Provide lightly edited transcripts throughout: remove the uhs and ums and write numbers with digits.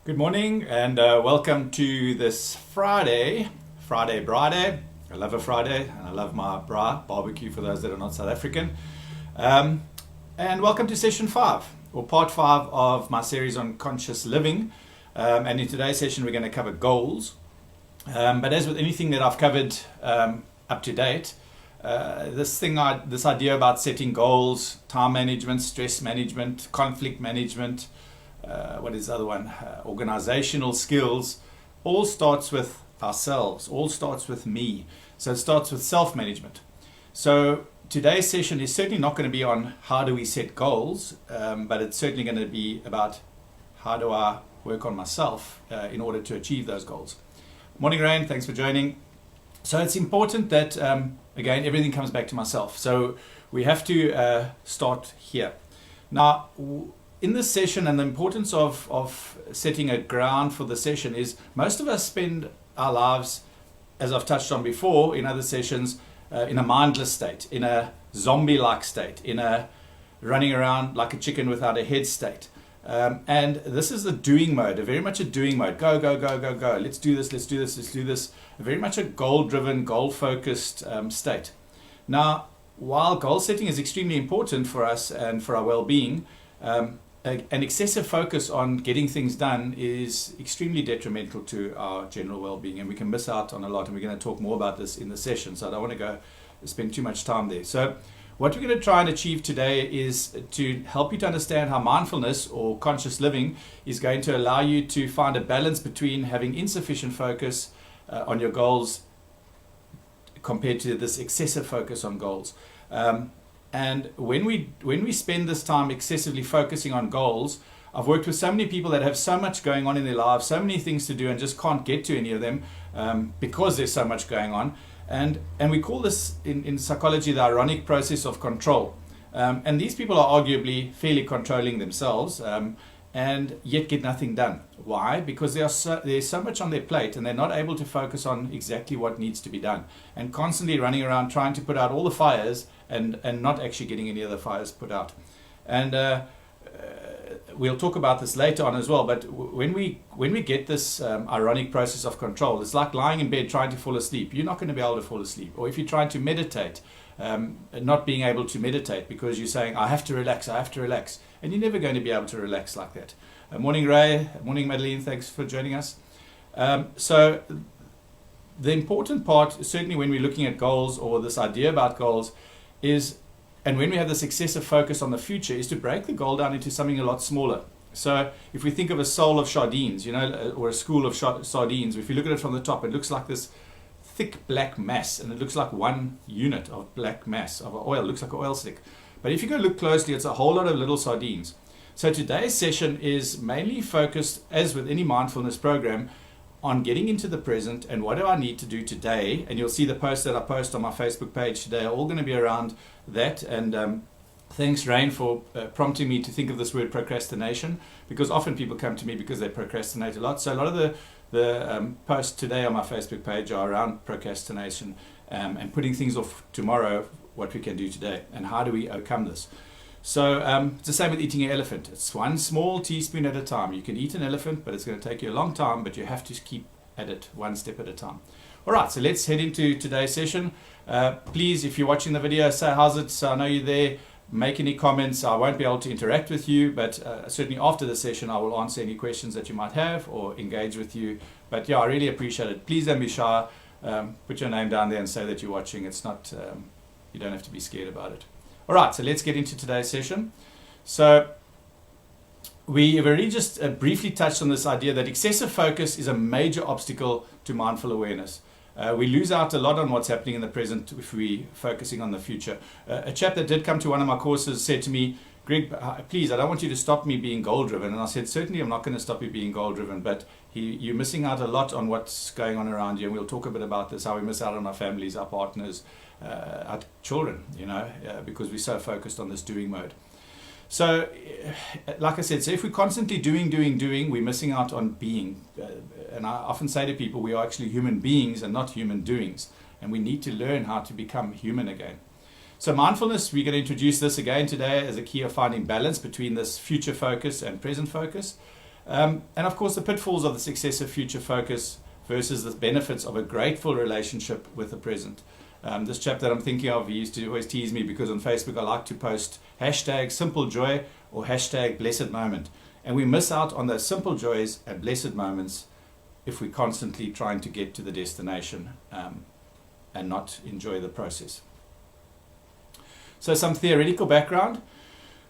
Good morning and welcome to this Friday Friday. I love a Friday and I love my barbecue for those that are not South African. And welcome to session 5 or part 5 of my series on conscious living. And in today's session we're going to cover goals. But as with anything that I've covered up to date, this idea about setting goals, time management, stress management, conflict management, what is the other one? Organizational skills, all starts with ourselves, all starts with me. So it starts with self-management. So today's session is certainly not going to be on how do we set goals, but it's certainly going to be about how do I work on myself in order to achieve those goals. Morning, Rain, thanks for joining. So it's important that, again, everything comes back to myself. So we have to start here. Now, in this session, and the importance of setting a ground for the session is most of us spend our lives, as I've touched on before in other sessions, in a mindless state, in a zombie-like state, in a running around like a chicken without a head state. And this is the doing mode, very much a doing mode. Go, go, go, go, go. Let's do this, let's do this, let's do this. Very much a goal-driven, goal-focused state. Now, while goal setting is extremely important for us and for our well-being, an excessive focus on getting things done is extremely detrimental to our general well-being, and we can miss out on a lot, and we're going to talk more about this in the session, so I don't want to go spend too much time there. So what we're going to try and achieve today is to help you to understand how mindfulness or conscious living is going to allow you to find a balance between having insufficient focus on your goals compared to this excessive focus on goals. And when we spend this time excessively focusing on goals, I've worked with so many people that have so much going on in their lives, so many things to do, and just can't get to any of them because there's so much going on. And we call this in psychology the ironic process of control. And these people are arguably fairly controlling themselves and yet get nothing done. Why? Because there's so much on their plate and they're not able to focus on exactly what needs to be done, and constantly running around trying to put out all the fires and not actually getting any of the fires put out. And we'll talk about this later on as well, but when we get this ironic process of control, it's like lying in bed trying to fall asleep. You're not going to be able to fall asleep. Or if you're trying to meditate, not being able to meditate because you're saying, I have to relax, and you're never going to be able to relax like that. Morning, Ray. Morning, Madeline. Thanks for joining us. So the important part, certainly when we're looking at goals or this idea about goals, is, and when we have this excessive focus on the future, is to break the goal down into something a lot smaller. So if we think of a soul of sardines, or a school of sardines, if you look at it from the top, it looks like this thick black mass, and it looks like one unit of black mass of oil. It looks like an oil slick. But if you go look closely, it's a whole lot of little sardines. So today's session is mainly focused, as with any mindfulness program, on getting into the present and what do I need to do today. And you'll see the posts that I post on my Facebook page today are all going to be around that. And thanks, Rain, for prompting me to think of this word procrastination, because often people come to me because they procrastinate a lot. So a lot of the posts today on my Facebook page are around procrastination and putting things off tomorrow, what we can do today and how do we overcome this. So it's the same with eating an elephant. It's one small teaspoon at a time. You can eat an elephant, but it's going to take you a long time, but you have to keep at it one step at a time. All right, so let's head into today's session. Please, if you're watching the video, say how's it, so I know you're there. Make any comments. I won't be able to interact with you, but certainly after the session I will answer any questions that you might have or engage with you. But yeah, I really appreciate it. Please don't be shy. Put your name down there and say that you're watching. It's not, you don't have to be scared about it. All right, so let's get into today's session. So we have already just briefly touched on this idea that excessive focus is a major obstacle to mindful awareness. We lose out a lot on what's happening in the present if we're focusing on the future. A chap that did come to one of my courses said to me, Greg, please, I don't want you to stop me being goal-driven. And I said, certainly I'm not going to stop you being goal-driven, but you're missing out a lot on what's going on around you. And we'll talk a bit about this, how we miss out on our families, our partners, our children, because we're so focused on this doing mode. So, like I said, so if we're constantly doing, we're missing out on being. And I often say to people, we are actually human beings and not human doings. And we need to learn how to become human again. So mindfulness, we're going to introduce this again today as a key of finding balance between this future focus and present focus. And of course, the pitfalls of the success of future focus versus the benefits of a grateful relationship with the present. This chap that I'm thinking of, he used to always tease me because on Facebook I like to post hashtag simple joy or hashtag blessed moment. And we miss out on those simple joys and blessed moments if we're constantly trying to get to the destination and not enjoy the process. So some theoretical background.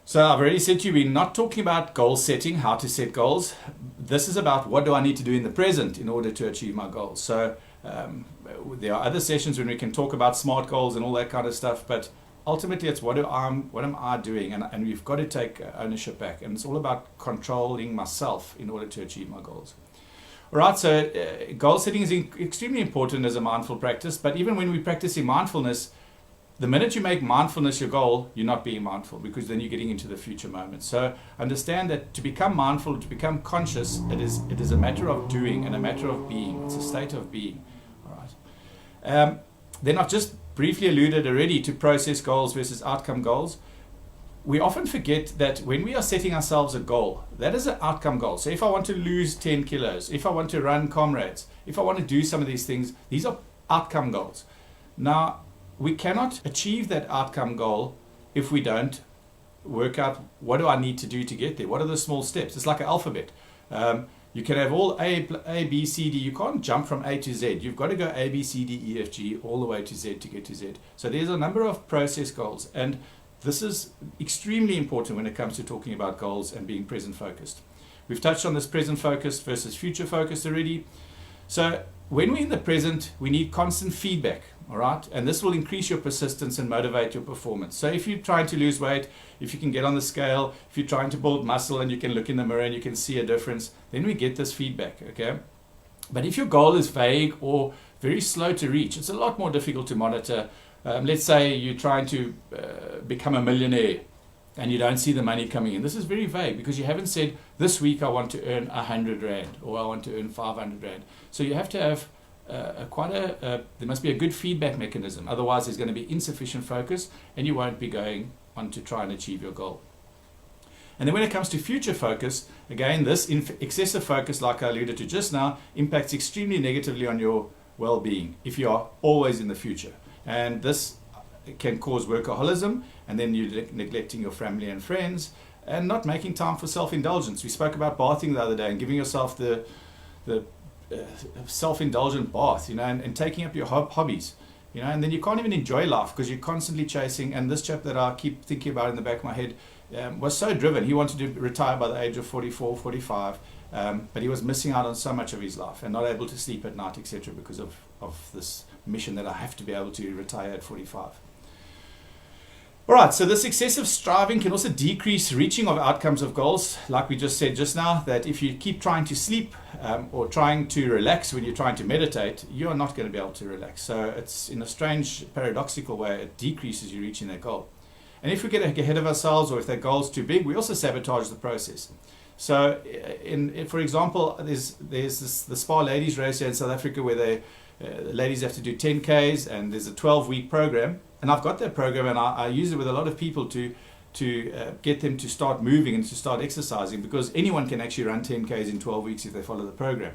So I've already said to you, we're not talking about goal setting, how to set goals. This is about what do I need to do in the present in order to achieve my goals. So there are other sessions when we can talk about SMART goals and all that kind of stuff, but ultimately it's what am I doing, and we've got to take ownership back, and it's all about controlling myself in order to achieve my goals. All right, so goal setting is extremely important as a mindful practice, but even when we're practicing mindfulness, the minute you make mindfulness your goal, you're not being mindful, because then you're getting into the future moment. So understand that to become mindful, to become conscious, it is a matter of doing and a matter of being. It's a state of being. All right. Then I've just briefly alluded already to process goals versus outcome goals. We often forget that when we are setting ourselves a goal, that is an outcome goal. So if I want to lose 10 kilos, if I want to run comrades, if I want to do some of these things, these are outcome goals. Now, we cannot achieve that outcome goal if we don't work out what do I need to do to get there. What are the small steps? It's like an alphabet. You can have all A, B, C, D. You can't jump from A to Z. You've got to go A, B, C, D, E, F, G, all the way to Z to get to Z. So there's a number of process goals. And this is extremely important when it comes to talking about goals and being present focused. We've touched on this present focused versus future focused already. So when we're in the present, we need constant feedback. All right, and this will increase your persistence and motivate your performance. So if you're trying to lose weight, if you can get on the scale, if you're trying to build muscle and you can look in the mirror and you can see a difference, then we get this feedback, okay? But if your goal is vague or very slow to reach, it's a lot more difficult to monitor. Let's say you're trying to become a millionaire and you don't see the money coming in. This is very vague because you haven't said, this week I want to earn 100 Rand or I want to earn 500 Rand. So you have to have there must be a good feedback mechanism. Otherwise, there's going to be insufficient focus and you won't be going on to try and achieve your goal. And then when it comes to future focus, again, this excessive focus, like I alluded to just now, impacts extremely negatively on your well-being if you are always in the future. And this can cause workaholism, and then you're neglecting your family and friends and not making time for self-indulgence. We spoke about bathing the other day and giving yourself the self-indulgent bath, and taking up your hobbies, and then you can't even enjoy life because you're constantly chasing. And this chap that I keep thinking about in the back of my head was so driven. He wanted to retire by the age of 44, 45, but he was missing out on so much of his life and not able to sleep at night, etc., because of this mission that I have to be able to retire at 45. All right, so this excessive striving can also decrease reaching of outcomes of goals. Like we just said just now, that if you keep trying to sleep or trying to relax when you're trying to meditate, you're not going to be able to relax. So it's in a strange, paradoxical way, it decreases you reaching that goal. And if we get ahead of ourselves or if that goal's too big, we also sabotage the process. So, for example, there's the Spa Ladies race here in South Africa where the ladies have to do 10Ks and there's a 12-week program. And I've got that program and I use it with a lot of people to get them to start moving and to start exercising, because anyone can actually run 10Ks in 12 weeks if they follow the program.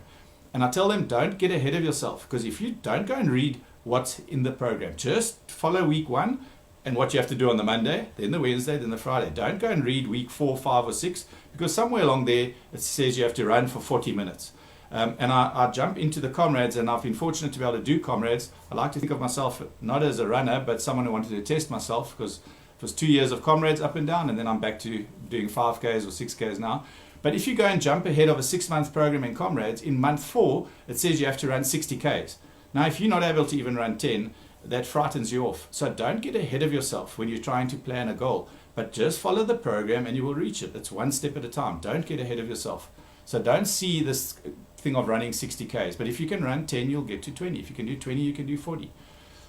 And I tell them, don't get ahead of yourself, because if you don't go and read what's in the program, just follow week 1 and what you have to do on the Monday, then the Wednesday, then the Friday. Don't go and read week 4, 5 or 6, because somewhere along there it says you have to run for 40 minutes. And I jump into the comrades, and I've been fortunate to be able to do comrades. I like to think of myself not as a runner, but someone who wanted to test myself, because it was 2 years of comrades up and down, and then I'm back to doing 5Ks or 6Ks now. But if you go and jump ahead of a 6-month program in comrades, in month 4, it says you have to run 60Ks. Now, if you're not able to even run 10, that frightens you off. So don't get ahead of yourself when you're trying to plan a goal, but just follow the program and you will reach it. It's one step at a time. Don't get ahead of yourself. So don't see this thing of running 60Ks, but if you can run 10, you'll get to 20. If you can do 20, you can do 40.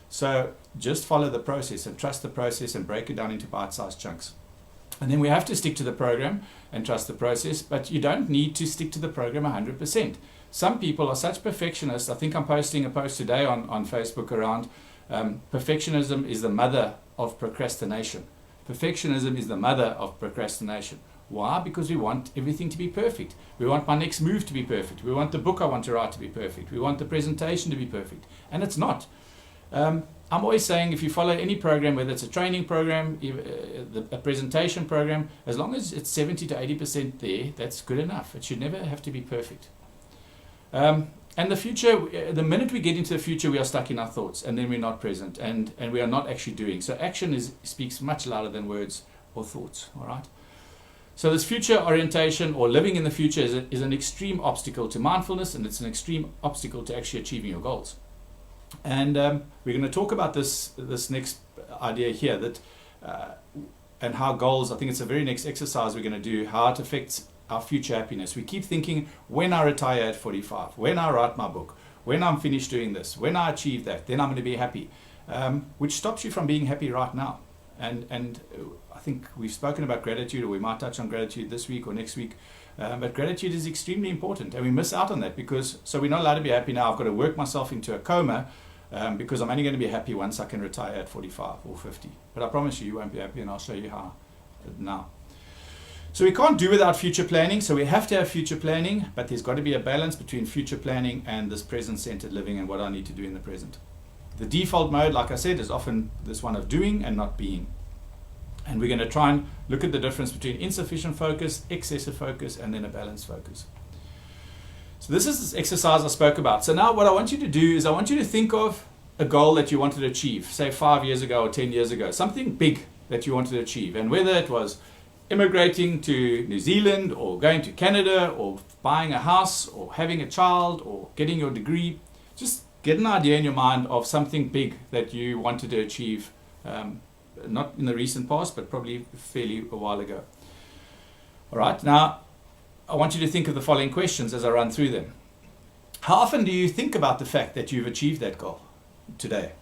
So just follow the process and trust the process and break it down into bite-sized chunks. And then we have to stick to the program and trust the process, but you don't need to stick to the program 100%. Some people are such perfectionists. I think I'm posting a post today on Facebook around perfectionism is the mother of procrastination. Perfectionism is the mother of procrastination. Why? Because we want everything to be perfect. We want my next move to be perfect. We want the book I want to write to be perfect. We want the presentation to be perfect. And it's not. I'm always saying if you follow any program, whether it's a training program, a presentation program, as long as it's 70 to 80% there, that's good enough. It should never have to be perfect. And the future, the minute we get into the future, we are stuck in our thoughts, and then we're not present, and we are not actually doing. So action speaks much louder than words or thoughts, all right? So this future orientation, or living in the future, is an extreme obstacle to mindfulness, and it's an extreme obstacle to actually achieving your goals. And we're going to talk about this next idea here, that and how goals, I think it's the very next exercise we're going to do, how it affects our future happiness. We keep thinking, when I retire at 45, when I write my book, when I'm finished doing this, when I achieve that, then I'm going to be happy, which stops you from being happy right now. And I think we've spoken about gratitude, or we might touch on gratitude this week or next week, but gratitude is extremely important, and we miss out on that because, so we're not allowed to be happy now. I've got to work myself into a coma because I'm only going to be happy once I can retire at 45 or 50. But I promise you won't be happy, and I'll show you how now. So we can't do without future planning, so we have to have future planning, but there's got to be a balance between future planning and this present-centered living and what I need to do in the present. The default mode, like I said, is often this one of doing and not being. And we're going to try and look at the difference between insufficient focus, excessive focus, and then a balanced focus. So this is this exercise I spoke about. So now what I want you to do is I want you to think of a goal that you wanted to achieve, say 5 years ago or 10 years ago, something big that you wanted to achieve. And whether it was immigrating to New Zealand, or going to Canada, or buying a house, or having a child, or getting your degree, just get an idea in your mind of something big that you wanted to achieve, not in the recent past, but probably fairly a while ago. All right, now I want you to think of the following questions as I run through them. How often do you think about the fact that you've achieved that goal today?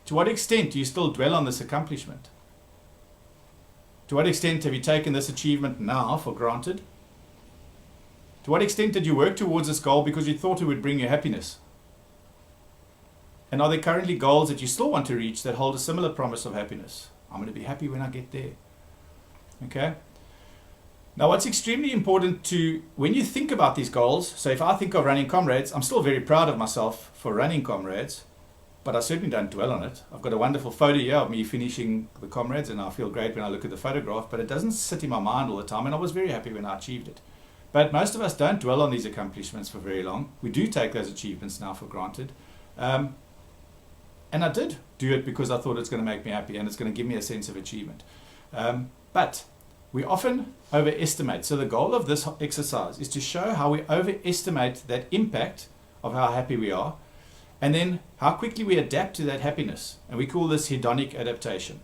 To what extent do you still dwell on this accomplishment? To what extent have you taken this achievement now for granted? To what extent did you work towards this goal because you thought it would bring you happiness? And are there currently goals that you still want to reach that hold a similar promise of happiness? I'm going to be happy when I get there. Okay? Now, what's extremely important to, when you think about these goals, so if I think of running Comrades, I'm still very proud of myself for running Comrades, but I certainly don't dwell on it. I've got a wonderful photo here of me finishing the Comrades, and I feel great when I look at the photograph, but it doesn't sit in my mind all the time, and I was very happy when I achieved it. But most of us don't dwell on these accomplishments for very long. We do take those achievements now for granted. And I did do it because I thought it's going to make me happy and it's going to give me a sense of achievement. But we often overestimate. So the goal of this exercise is to show how we overestimate that impact of how happy we are, and then how quickly we adapt to that happiness. And we call this hedonic adaptation.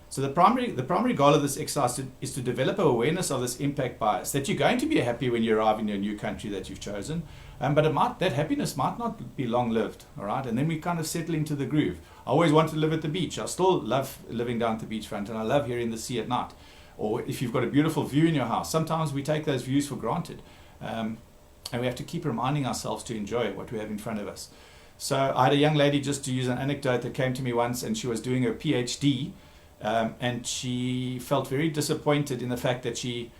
So the primary goal of this exercise is to develop an awareness of this impact bias, that you're going to be happy when you arrive in your new country that you've chosen, but that happiness might not be long-lived, all right? And then we kind of settle into the groove. I always wanted to live at the beach. I still love living down at the beachfront, and I love hearing the sea at night. Or if you've got a beautiful view in your house, sometimes we take those views for granted, and we have to keep reminding ourselves to enjoy what we have in front of us. So I had a young lady, just to use an anecdote, that came to me once, and she was doing her PhD, and she felt very disappointed in the fact that she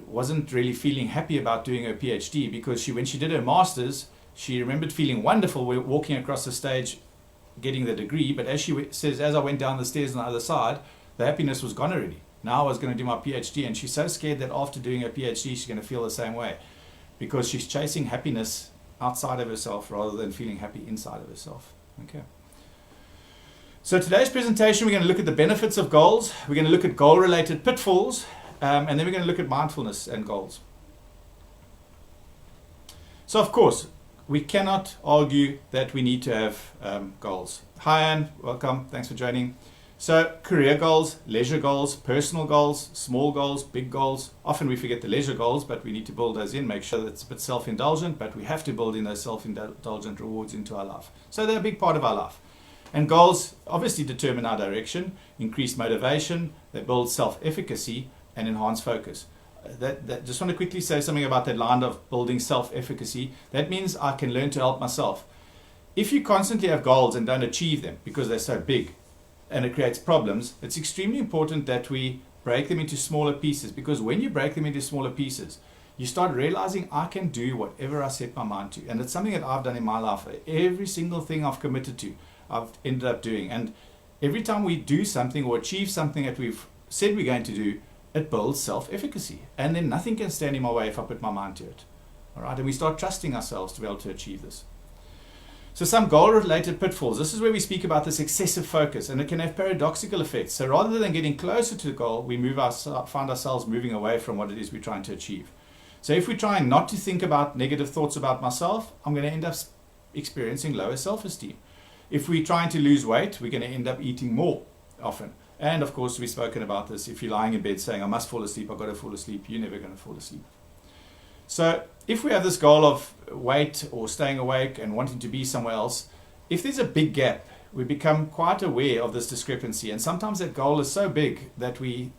wasn't really feeling happy about doing her PhD, because when she did her master's, she remembered feeling wonderful walking across the stage getting the degree, but as she says, as I went down the stairs on the other side, the happiness was gone already. Now I was going to do my PhD, and she's so scared that after doing her PhD she's going to feel the same way, because she's chasing happiness outside of herself rather than feeling happy inside of herself. Okay. So today's presentation, we're going to look at the benefits of goals, we're going to look at goal-related pitfalls, and then we're going to look at mindfulness and goals. So of course, we cannot argue that we need to have goals. Hi Anne, welcome, thanks for joining. So career goals, leisure goals, personal goals, small goals, big goals. Often we forget the leisure goals, but we need to build those in, make sure that it's a bit self-indulgent, but we have to build in those self-indulgent rewards into our life. So they're a big part of our life. And goals obviously determine our direction, increase motivation, they build self-efficacy, and enhance focus. Just want to quickly say something about that line of building self-efficacy. That means I can learn to help myself. If you constantly have goals and don't achieve them because they're so big and it creates problems, it's extremely important that we break them into smaller pieces, because when you break them into smaller pieces, you start realizing I can do whatever I set my mind to. And it's something that I've done in my life. Every single thing I've committed to, I've ended up doing. And every time we do something or achieve something that we've said we're going to do, it builds self-efficacy. And then nothing can stand in my way if I put my mind to it. All right? And we start trusting ourselves to be able to achieve this. So some goal-related pitfalls. This is where we speak about this excessive focus, and it can have paradoxical effects. So rather than getting closer to the goal, we find ourselves moving away from what it is we're trying to achieve. So if we're trying not to think about negative thoughts about myself, I'm going to end up experiencing lower self-esteem. If we're trying to lose weight, we're going to end up eating more often. And of course, we've spoken about this. If you're lying in bed saying, I must fall asleep, I've got to fall asleep, you're never going to fall asleep. So if we have this goal of weight or staying awake and wanting to be somewhere else, if there's a big gap, we become quite aware of this discrepancy. And sometimes that goal is so big that we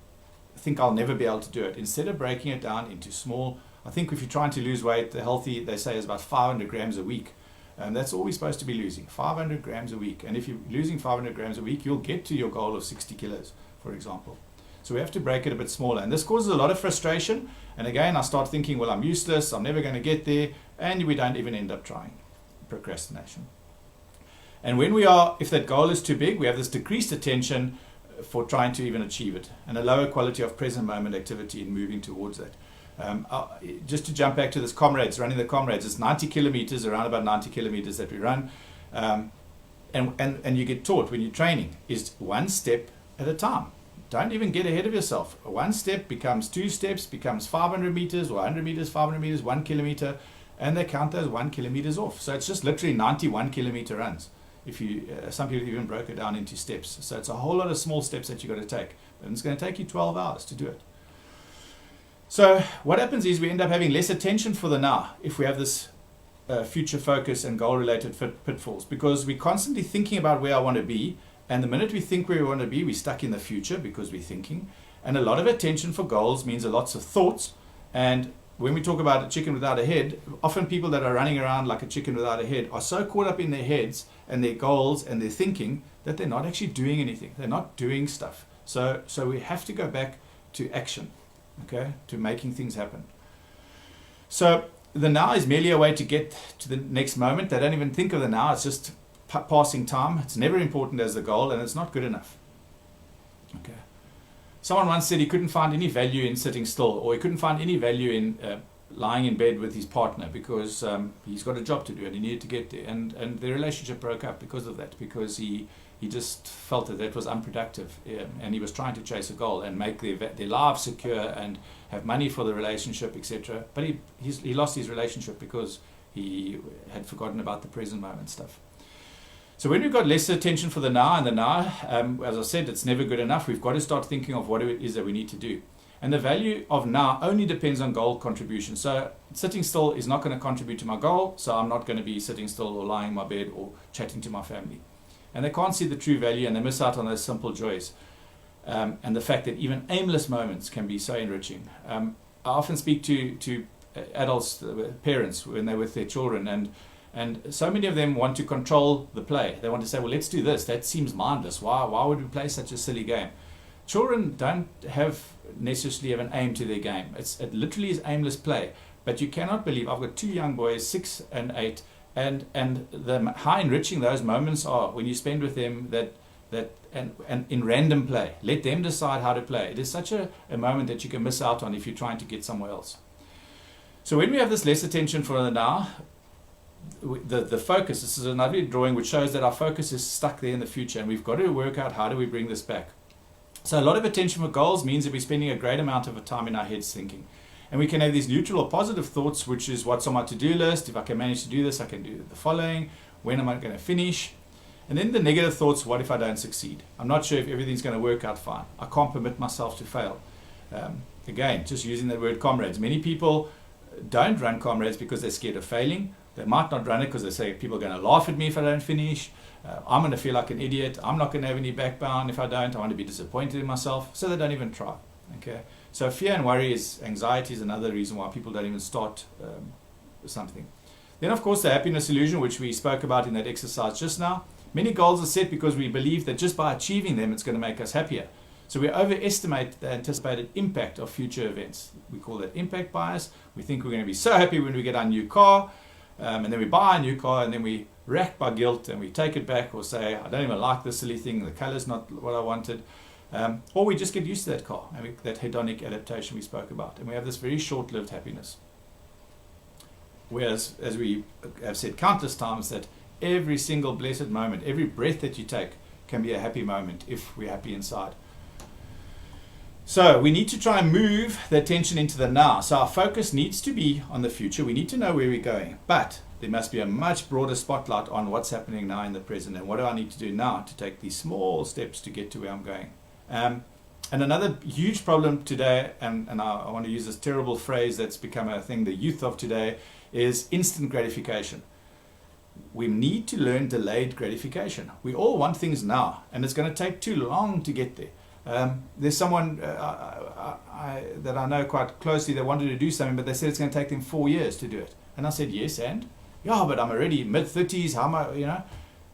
think I'll never be able to do it. Instead of breaking it down into small, I think if you're trying to lose weight, the healthy, they say, is about 500 grams a week. And that's all we're supposed to be losing, 500 grams a week. And if you're losing 500 grams a week, you'll get to your goal of 60 kilos, for example. So we have to break it a bit smaller. And this causes a lot of frustration. And again, I start thinking, well, I'm useless, I'm never going to get there. And we don't even end up trying. Procrastination. And when we are, if that goal is too big, we have this decreased attention for trying to even achieve it, and a lower quality of present moment activity in moving towards that. Just to jump back to this comrades, running the comrades, it's 90 kilometers, around about 90 kilometers that we run. And you get taught when you're training is one step at a time. Don't even get ahead of yourself. One step becomes 2 steps, becomes 500 meters, or 100 meters, 500 meters, 1 kilometer, and they count those 1 kilometers off. So it's just literally 91 kilometer runs. If you, some people even broke it down into steps. So it's a whole lot of small steps that you've got to take. And it's going to take you 12 hours to do it. So what happens is we end up having less attention for the now if we have this future focus and goal-related pitfalls, because we're constantly thinking about where I want to be. And the minute we think where we want to be, we're stuck in the future because we're thinking. And a lot of attention for goals means a lots of thoughts. And when we talk about a chicken without a head, often people that are running around like a chicken without a head are so caught up in their heads and their goals and their thinking that they're not actually doing anything. They're not doing stuff. So we have to go back to action, okay, to making things happen. So the now is merely a way to get to the next moment. They don't even think of the now. It's just passing time. It's never important as the goal, and it's not good enough. Okay. Someone once said he couldn't find any value in sitting still, or he couldn't find any value in lying in bed with his partner because he's got a job to do and he needed to get there. And their relationship broke up because of that, because he just felt that was unproductive, and he was trying to chase a goal and make their lives secure and have money for the relationship, etc. But he lost his relationship because he had forgotten about the present moment stuff. So when we've got less attention for the now, and the now, as I said, it's never good enough. We've got to start thinking of what it is that we need to do. And the value of now only depends on goal contribution. So sitting still is not going to contribute to my goal, so I'm not going to be sitting still or lying in my bed or chatting to my family. And they can't see the true value, and they miss out on those simple joys. And the fact that even aimless moments can be so enriching. I often speak to adults, parents, when they're with their children, and so many of them want to control the play. They want to say, well, let's do this. That seems mindless. Why would we play such a silly game? Children don't necessarily have an aim to their game. It literally is aimless play. But you cannot believe, I've got 2 young boys, 6 and 8, and how enriching those moments are when you spend with them and in random play. Let them decide how to play. It is such a moment that you can miss out on if you're trying to get somewhere else. So when we have this less attention for the now, the focus, this is another drawing which shows that our focus is stuck there in the future, and we've got to work out how do we bring this back. So a lot of attention for goals means that we're spending a great amount of time in our heads thinking. And we can have these neutral or positive thoughts, which is what's on my to-do list. If I can manage to do this, I can do the following. When am I going to finish? And then the negative thoughts, what if I don't succeed? I'm not sure if everything's going to work out fine. I can't permit myself to fail. Again, just using the word comrades. Many people don't run comrades because they're scared of failing. They might not run it because they say people are going to laugh at me if I don't finish. I'm going to feel like an idiot. I'm not going to have any backbone if I don't. I want to be disappointed in myself. So they don't even try. Okay. So fear and worry anxiety is another reason why people don't even start something. Then of course the happiness illusion, which we spoke about in that exercise just now. Many goals are set because we believe that just by achieving them it's going to make us happier. So we overestimate the anticipated impact of future events. We call that impact bias. We think we're going to be so happy when we get our new car, and then we buy a new car, and then we racked by guilt and we take it back or say, I don't even like this silly thing, the color's not what I wanted. Or we just get used to that car, and that hedonic adaptation we spoke about, and we have this very short-lived happiness. Whereas, as we have said countless times, that every single blessed moment, every breath that you take can be a happy moment if we're happy inside. So we need to try and move the attention into the now. So our focus needs to be on the future. We need to know where we're going, but there must be a much broader spotlight on what's happening now in the present, and what do I need to do now to take these small steps to get to where I'm going. And another huge problem today, and I want to use this terrible phrase that's become a thing, the youth of today, is instant gratification. We need to learn delayed gratification. We all want things now, and it's going to take too long to get there. There's someone that I know quite closely that wanted to do something, but they said it's going to take them 4 years to do it. And I said, yes, and? Yeah, but I'm already mid-30s, how am I, you know?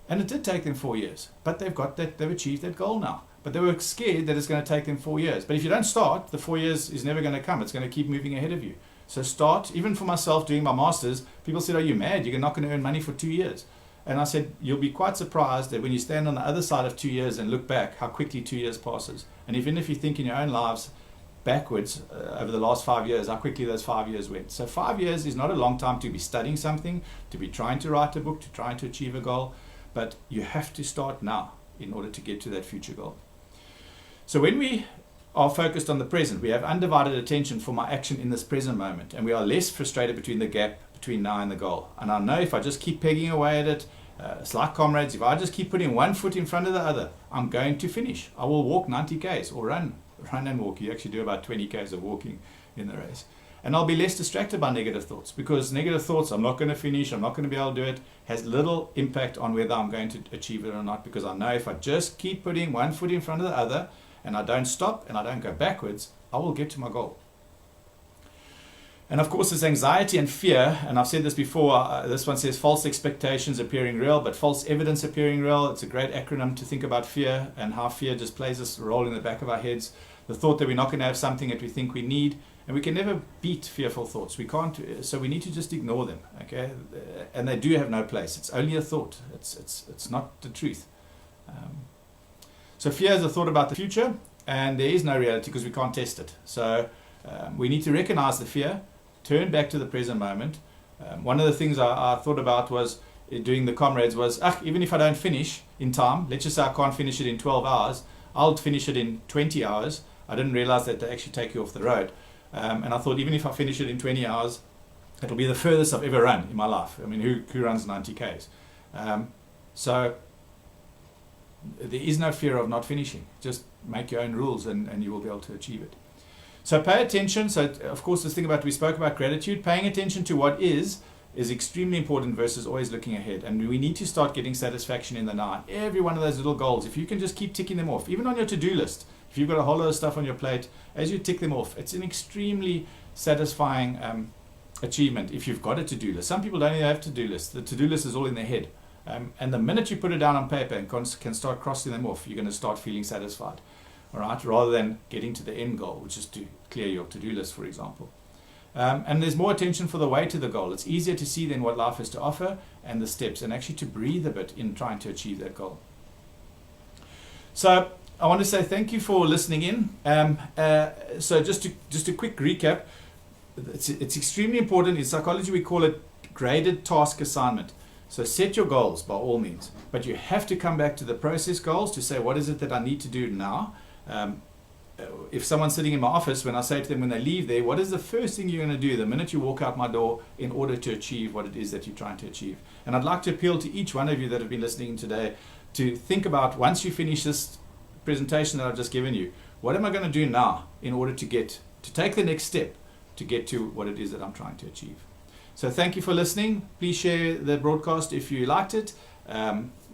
And it did take them 4 years, but they've achieved that goal now. But they were scared that it's going to take them 4 years. But if you don't start, the 4 years is never going to come. It's going to keep moving ahead of you. So start. Even for myself doing my master's, people said, are you mad? You're not going to earn money for 2 years. And I said, you'll be quite surprised that when you stand on the other side of 2 years and look back, how quickly 2 years passes. And even if you think in your own lives backwards over the last 5 years, how quickly those 5 years went. So 5 years is not a long time to be studying something, to be trying to write a book, to trying to achieve a goal. But you have to start now in order to get to that future goal. So when we are focused on the present, we have undivided attention for my action in this present moment, and we are less frustrated between the gap between now and the goal. And I know if I just keep pegging away at it, it's like comrades, if I just keep putting one foot in front of the other, I'm going to finish. I will walk 90 Ks or run and walk. You actually do about 20 Ks of walking in the race. And I'll be less distracted by negative thoughts, because negative thoughts, I'm not going to finish, I'm not going to be able to do it, has little impact on whether I'm going to achieve it or not, because I know if I just keep putting one foot in front of the other, and I don't stop and I don't go backwards, I will get to my goal. And of course, there's anxiety and fear, and I've said this before, this one says false expectations appearing real, but false evidence appearing real. It's a great acronym to think about fear and how fear just plays this role in the back of our heads. The thought that we're not going to have something that we think we need, and we can never beat fearful thoughts. We can't, so we need to just ignore them, okay? And they do have no place. It's only a thought. It's not the truth. So fear is a thought about the future, and there is no reality because we can't test it. So we need to recognize the fear, turn back to the present moment. One of the things I thought about was doing the comrades was, even if I don't finish in time, let's just say I can't finish it in 12 hours, I'll finish it in 20 hours. I didn't realize that they actually take you off the road. And I thought, even if I finish it in 20 hours, it'll be the furthest I've ever run in my life. I mean, who runs 90 Ks? So there is no fear of not finishing. Just make your own rules and you will be able to achieve it. So pay attention. So of course, this thing about, we spoke about gratitude, paying attention to what is extremely important versus always looking ahead. And we need to start getting satisfaction in the now. Every one of those little goals, if you can just keep ticking them off, even on your to-do list, if you've got a whole lot of stuff on your plate, as you tick them off, it's an extremely satisfying achievement if you've got a to-do list. Some people don't even have to-do lists. The to-do list is all in their head. And the minute you put it down on paper and can start crossing them off, you're going to start feeling satisfied. All right, rather than getting to the end goal, which is to clear your to-do list, for example. And there's more attention for the way to the goal. It's easier to see then what life has to offer and the steps, and actually to breathe a bit in trying to achieve that goal. So I want to say thank you for listening in. So just a quick recap. It's extremely important. In psychology, we call it graded task assignment. So set your goals by all means, but you have to come back to the process goals to say, what is it that I need to do now? If someone's sitting in my office, when I say to them when they leave there, what is the first thing you're going to do the minute you walk out my door in order to achieve what it is that you're trying to achieve? And I'd like to appeal to each one of you that have been listening today to think about, once you finish this presentation that I've just given you, what am I going to do now in order to take the next step to get to what it is that I'm trying to achieve? So thank you for listening. Please share the broadcast if you liked it.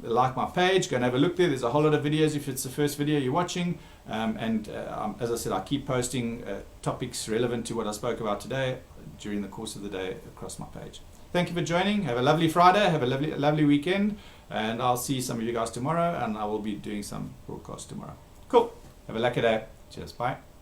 Like my page, go and have a look there. There's a whole lot of videos if it's the first video you're watching. As I said, I keep posting topics relevant to what I spoke about today during the course of the day across my page. Thank you for joining. Have a lovely Friday. Have a lovely weekend. And I'll see some of you guys tomorrow, and I will be doing some broadcasts tomorrow. Cool. Have a lekker day. Cheers. Bye.